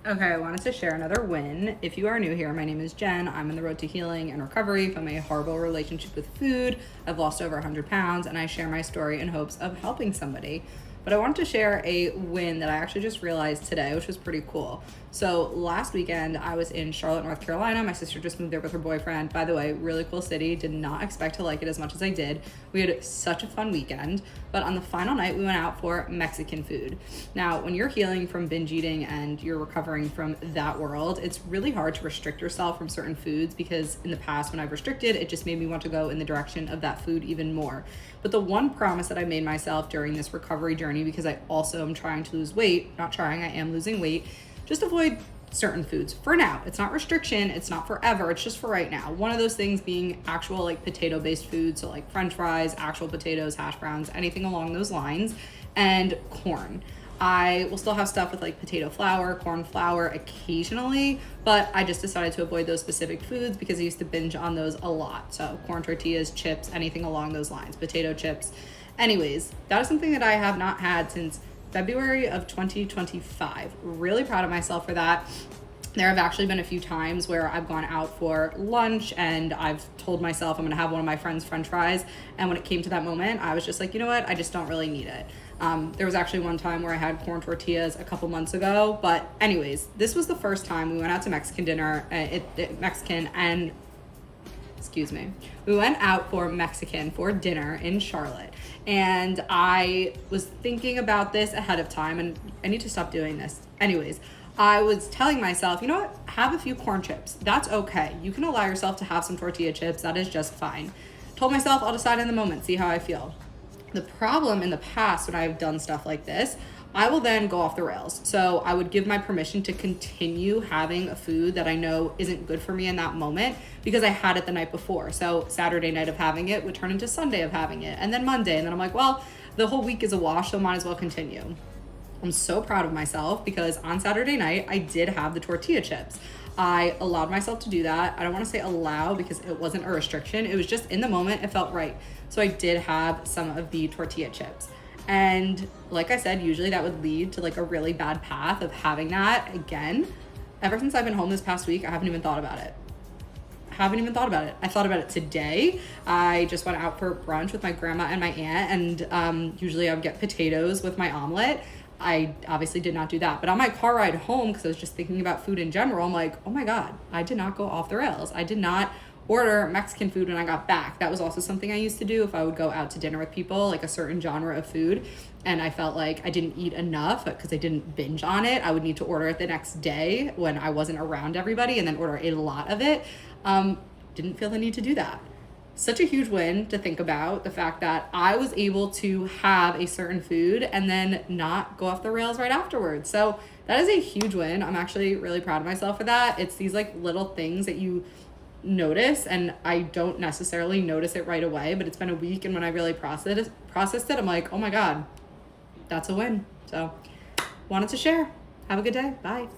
Okay, I wanted to share another win. If you are new here, my name is Jen. I'm on the road to healing and recovery from a horrible relationship with food. I've lost over 100 pounds, and I share my story in hopes of helping somebody. But I wanted to share a win that I actually just realized today, which was pretty cool. So last weekend, I was in Charlotte, North Carolina. My sister just moved there with her boyfriend. By the way, really cool city. Did not expect to like it as much as I did. We had such a fun weekend. But on the final night, we went out for Mexican food. Now, when you're healing from binge eating and you're recovering from that world, it's really hard to restrict yourself from certain foods because in the past, when I've restricted, it just made me want to go in the direction of that food even more. But the one promise that I made myself during this recovery journey, because I also am trying to lose weight, not trying, I am losing weight, just avoid certain foods for now. It's not restriction, it's not forever, it's just for right now. One of those things being actual like potato based foods, so like french fries, actual potatoes, hash browns, anything along those lines, and corn. I will still have stuff with like potato flour, corn flour occasionally, but I just decided to avoid those specific foods because I used to binge on those a lot. So corn tortillas, chips, anything along those lines, potato chips. Anyways, that is something that I have not had since February of 2025. Really proud of myself for that. There have actually been a few times where I've gone out for lunch and I've told myself I'm gonna have one of my friends' french fries. And when it came to that moment, I was just like, you know what? I just don't really need it. There was actually one time where I had corn tortillas a couple months ago. But anyways, this was the first time we went out to Mexican dinner, we went out for Mexican for dinner in Charlotte. And I was thinking about this ahead of time, and I need to stop doing this. Anyways, I was telling myself, you know what? Have a few corn chips. That's okay. You can allow yourself to have some tortilla chips. That is just fine. Told myself I'll decide in the moment, see how I feel. The problem in the past when I've done stuff like this, I will then go off the rails. So I would give my permission to continue having a food that I know isn't good for me in that moment because I had it the night before. So Saturday night of having it would turn into Sunday of having it, and then Monday. And then I'm like, well, the whole week is a wash, so might as well continue. I'm so proud of myself because on Saturday night, I did have the tortilla chips. I allowed myself to do that. I don't want to say allow because it wasn't a restriction. It was just in the moment, it felt right. So I did have some of the tortilla chips. And like I said, usually that would lead to like a really bad path of having that again. Ever since I've been home this past week, I haven't even thought about it. I thought about it today. I just went out for brunch with my grandma and my aunt, and usually I would get potatoes with my omelet. I obviously did not do that. But on my car ride home, because I was just thinking about food in general, I'm like, oh my God, I did not go off the rails. I did not order Mexican food when I got back. That was also something I used to do if I would go out to dinner with people, like a certain genre of food, and I felt like I didn't eat enough because I didn't binge on it. I would need to order it the next day when I wasn't around everybody and then order a lot of it. Didn't feel the need to do that. Such a huge win to think about the fact that I was able to have a certain food and then not go off the rails right afterwards. So that is a huge win. I'm actually really proud of myself for that. It's these like little things that you notice, and I don't necessarily notice it right away, but it's been a week, and when I really processed it, I'm like, oh my God, that's a win. So wanted to share. Have a good day. Bye.